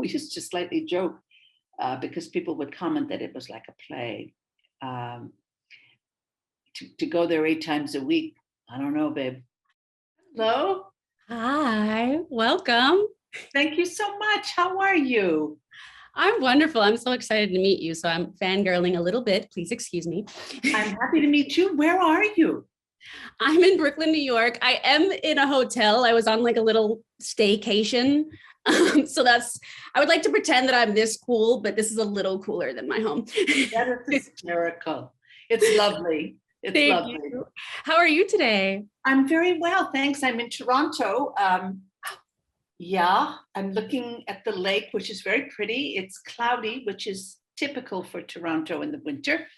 we used to slightly joke because people would comment that it was like a play. To go there 8 times a week, I don't know, babe. Hello. Hi, welcome. Thank you so much. How are you? I'm wonderful. I'm so excited to meet you. So I'm fangirling a little bit. Please excuse me. I'm happy to meet you. Where are you? I'm in Brooklyn, New York. I am in a hotel. I was on like a little staycation. I would like to pretend that I'm this cool, but this is a little cooler than my home. That is hysterical. It's lovely. It's Thank lovely. you. How are you today? I'm very well, thanks. I'm in Toronto. Yeah, I'm looking at the lake, which is very pretty. It's cloudy, which is typical for Toronto in the winter,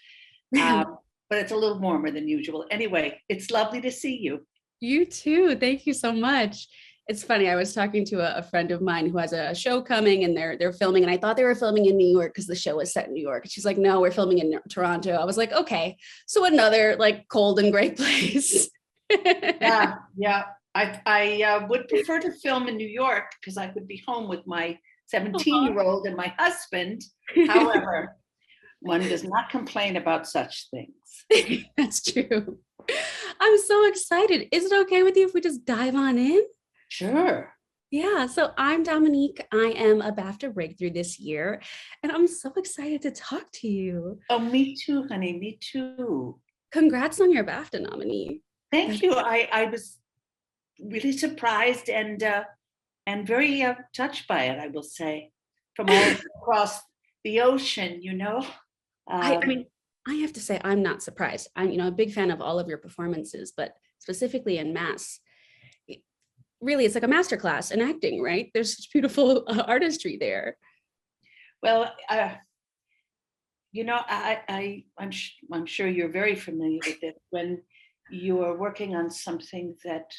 but it's a little warmer than usual. Anyway, it's lovely to see you. You too. Thank you so much. It's funny. I was talking to a friend of mine who has a show coming and they're filming, and I thought they were filming in New York because the show was set in New York. And she's like, no, we're filming in Toronto. I was like, okay. So another like cold and gray place. Yeah. I would prefer to film in New York because I could be home with my 17-year-old and my husband. However, one does not complain about such things. That's true. I'm so excited. Is it okay with you if we just dive on in? Sure. Yeah, so I'm Dominique. I am a BAFTA Breakthrough this year, and I'm so excited to talk to you. Oh, me too, honey. Me too. Congrats on your BAFTA nominee. Thank you. I was really surprised and very touched by it, I will say, from all across the ocean, you know. I mean, I have to say, I'm not surprised. I'm, a big fan of all of your performances, but specifically in Mass, really, it's like a masterclass in acting, right? There's such beautiful artistry there. Well, I'm sure you're very familiar with it when you are working on something that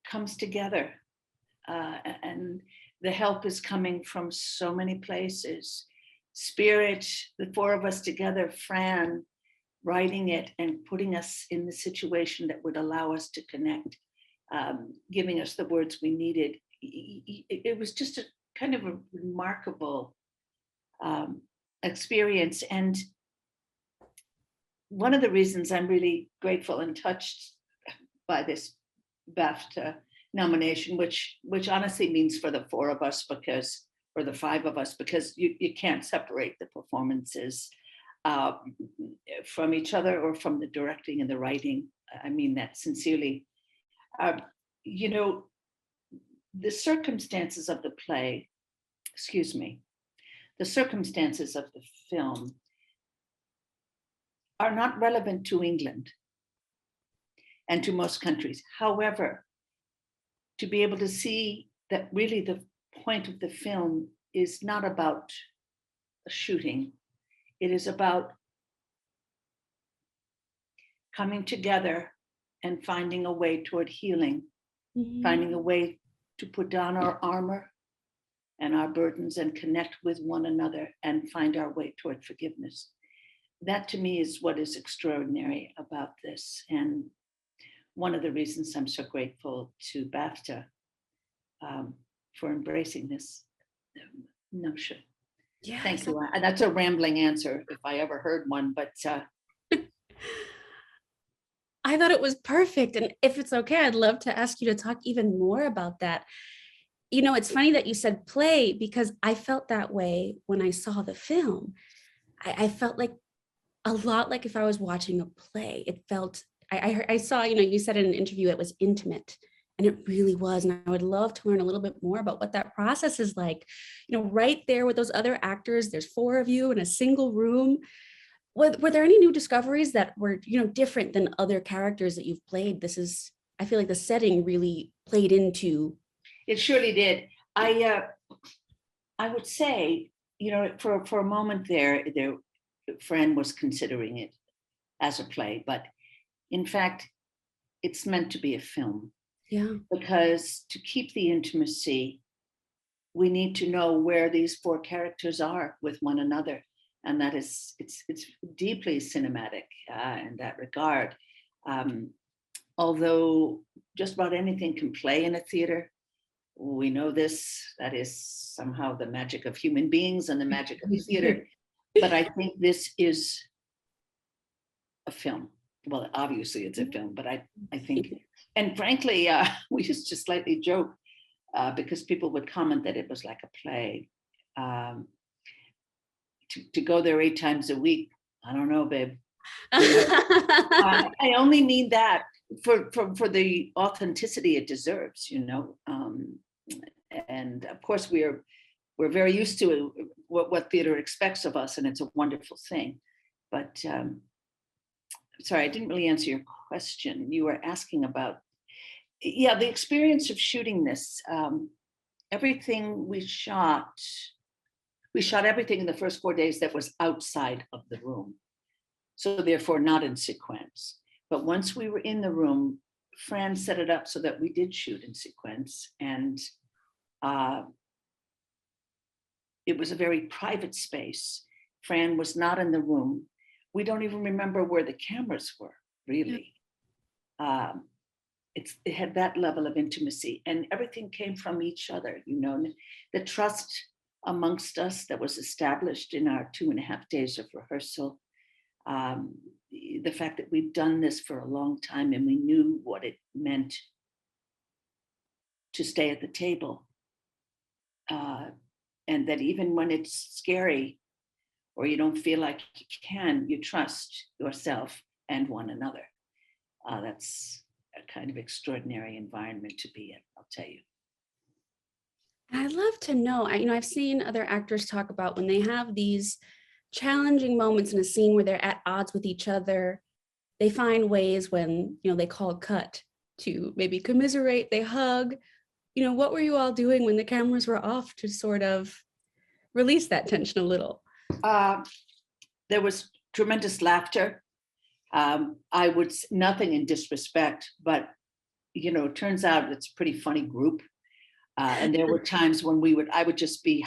comes together, and the help is coming from so many places. Spirit, the 4 of us together, Fran, writing it and putting us in the situation that would allow us to connect, giving us the words we needed. It was just a kind of a remarkable experience. And one of the reasons I'm really grateful and touched by this BAFTA nomination, which honestly means for the 4 of us, because, or the 5 of us, because you can't separate the performances from each other or from the directing and the writing. I mean that sincerely. The circumstances of the play, the circumstances of the film are not relevant to England and to most countries. However, to be able to see that really the point of the film is not about a shooting, it is about coming together and finding a way toward healing, finding a way to put down our armor and our burdens and connect with one another and find our way toward forgiveness. That to me is what is extraordinary about this. And one of the reasons I'm so grateful to BAFTA for embracing this notion. Yeah, thank you. That's a rambling answer if I ever heard one, but I thought it was perfect. And if it's okay, I'd love to ask you to talk even more about that. It's funny that you said play, because I felt that way when I saw the film. I felt like a lot like if I was watching a play. It felt, I saw, you said in an interview it was intimate, and it really was. And I would love to learn a little bit more about what that process is like, right there with those other actors. There's 4 of you in a single room. Were there any new discoveries that were, different than other characters that you've played? I feel like the setting really played into. It surely did. I would say, for a moment there, Fran was considering it as a play, but in fact, it's meant to be a film. Yeah. Because to keep the intimacy, we need to know where these 4 characters are with one another. And that is, it's deeply cinematic in that regard. Although just about anything can play in a theater, We know this, that is somehow the magic of human beings and the magic of theater. But I think this is a film. Well, obviously it's a film, but I think, and frankly, we used to slightly joke because people would comment that it was like a play. To go there 8 times a week, I don't know, babe. I only mean that for the authenticity it deserves, and of course we're very used to what theater expects of us, and it's a wonderful thing. But sorry, I didn't really answer your question. You were asking about, the experience of shooting this. Everything we shot everything in the first 4 days that was outside of the room, so therefore not in sequence. But once we were in the room, Fran set it up so that we did shoot in sequence, and it was a very private space. Fran was not in the room. We don't even remember where the cameras were, really. It had that level of intimacy, and everything came from each other, the trust amongst us that was established in our 2.5 days of rehearsal. The fact that we've done this for a long time and we knew what it meant to stay at the table. And that even when it's scary or you don't feel like you can, you trust yourself and one another. That's a kind of extraordinary environment to be in, I'll tell you. I'd love to know, I've seen other actors talk about when they have these challenging moments in a scene where they're at odds with each other, they find ways when, they call a cut to maybe commiserate, they hug. What were you all doing when the cameras were off to sort of release that tension a little? There was tremendous laughter. I would, nothing in disrespect, but, it turns out it's a pretty funny group. And there were times when I would just be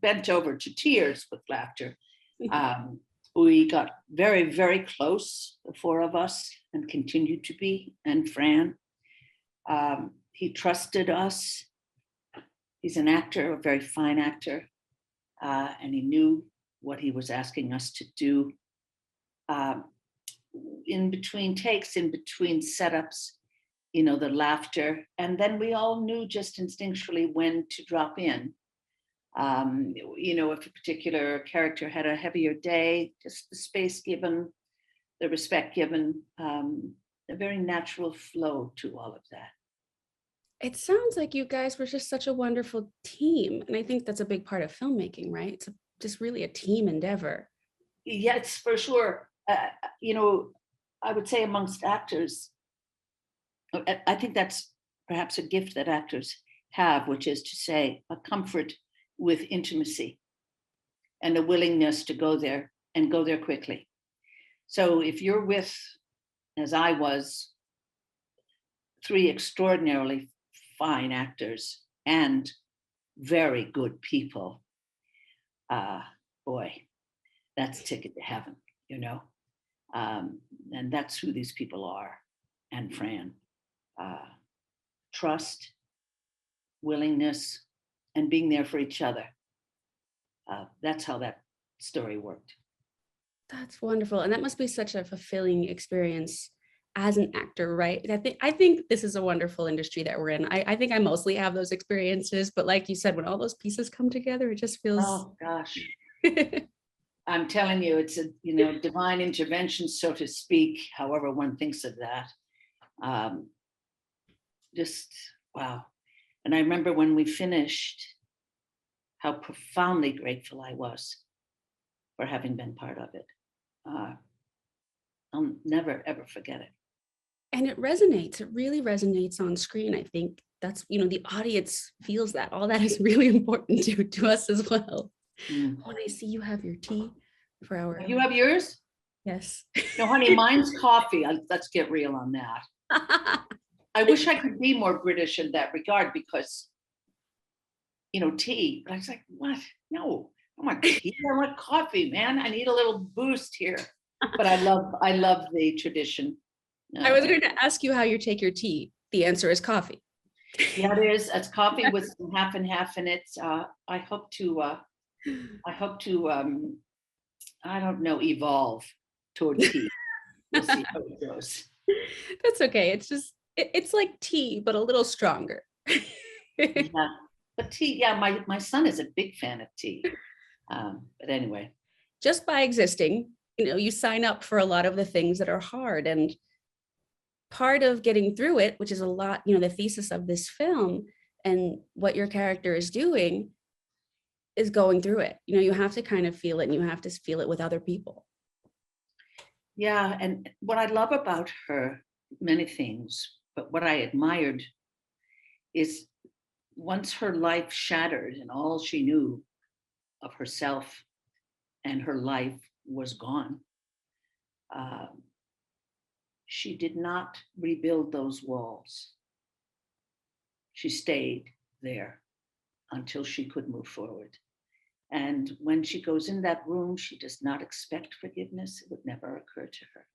bent over to tears with laughter. We got very, very close, the 4 of us, and continued to be, and Fran. He trusted us. He's an actor, a very fine actor, and he knew what he was asking us to do. In between takes, in between setups, the laughter, and then we all knew just instinctually when to drop in. If a particular character had a heavier day, just the space given, the respect given, a very natural flow to all of that. It sounds like you guys were just such a wonderful team. And I think that's a big part of filmmaking, right? It's just really a team endeavor. Yes, for sure. I would say amongst actors, I think that's perhaps a gift that actors have, which is to say a comfort with intimacy and a willingness to go there and go there quickly. So if you're with, as I was, 3 extraordinarily fine actors and very good people, boy, that's a ticket to heaven, and that's who these people are. And Fran, trust, willingness, and being there for each other. That's how that story worked. That's wonderful. And that must be such a fulfilling experience as an actor, right? I think this is a wonderful industry that we're in. I think I mostly have those experiences, but like you said, when all those pieces come together, it just feels... Oh gosh. I'm telling you, it's a divine intervention, so to speak, however one thinks of that. Just wow. And I remember when we finished, how profoundly grateful I was for having been part of it. I'll never, ever forget it. And it resonates. It really resonates on screen. I think that's, the audience feels that. All that is really important to us as well. When I see you have your tea for our... You have yours? Yes. No, honey, mine's coffee. Let's get real on that. I wish I could be more British in that regard because, tea. But I was like, what? No, I want tea. I want coffee, man. I need a little boost here. But I love the tradition. I was going to ask you how you take your tea. The answer is coffee. Yeah, it is. It's coffee with some half and half in it. I hope to, I don't know, evolve toward tea. We'll see how it goes. That's okay. It's just, it's like tea, but a little stronger. Yeah, but tea. Yeah, my son is a big fan of tea. But anyway, Just by existing, you sign up for a lot of the things that are hard. And part of getting through it, which is a lot, the thesis of this film and what your character is doing, is going through it. You have to kind of feel it, and you have to feel it with other people. yeah, and what I love about her, many things, but what I admired is once her life shattered and all she knew of herself and her life was gone, uh, she did not rebuild those walls. She stayed there until she could move forward. And when she goes in that room, she does not expect forgiveness. It would never occur to her.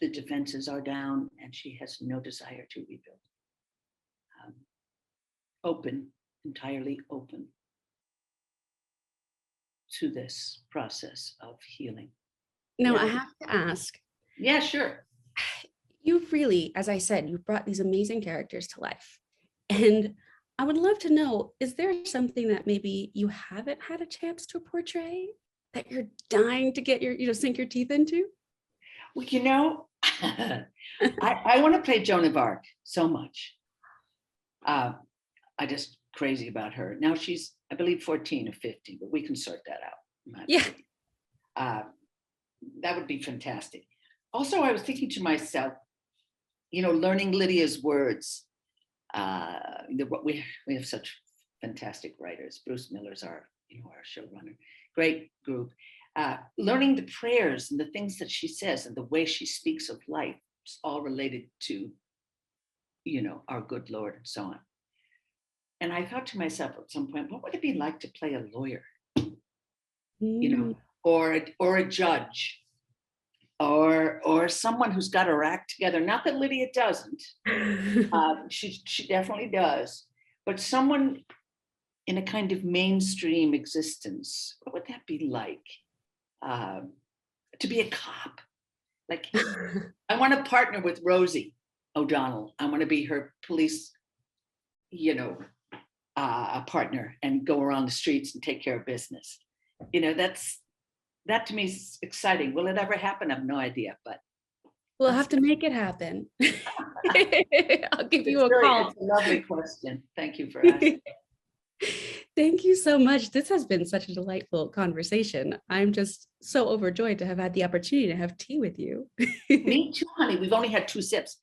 The defenses are down and she has no desire to rebuild. Open, entirely open to this process of healing. Now, Yeah. I have to ask, Yeah, sure. you really, as I said, you've brought these amazing characters to life. And I would love to know, is there something that maybe you haven't had a chance to portray that you're dying to get sink your teeth into? Well, I want to play Joan of Arc so much. I just crazy about her. Now she's, I believe, 14 or 15, but we can sort that out. Yeah. That would be fantastic. Also, I was thinking to myself, learning Lydia's words. We have such fantastic writers. Bruce Miller's our showrunner. Great group. Learning the prayers and the things that she says and the way she speaks of life, it's all related to, our good Lord and so on. And I thought to myself at some point, what would it be like to play a lawyer, or a judge, or someone who's got her act together? Not that Lydia doesn't. She definitely does, but someone in a kind of mainstream existence. What would that be like? To be a cop. Like, I want to partner with Rosie O'Donnell. I want to be her police, a partner and go around the streets and take care of business. That to me is exciting. Will it ever happen? I have no idea, but we'll have to make it happen. I'll give you a call. It's a lovely question. Thank you for asking. Thank you so much. This has been such a delightful conversation. I'm just so overjoyed to have had the opportunity to have tea with you. Me too, honey. We've only had 2 sips.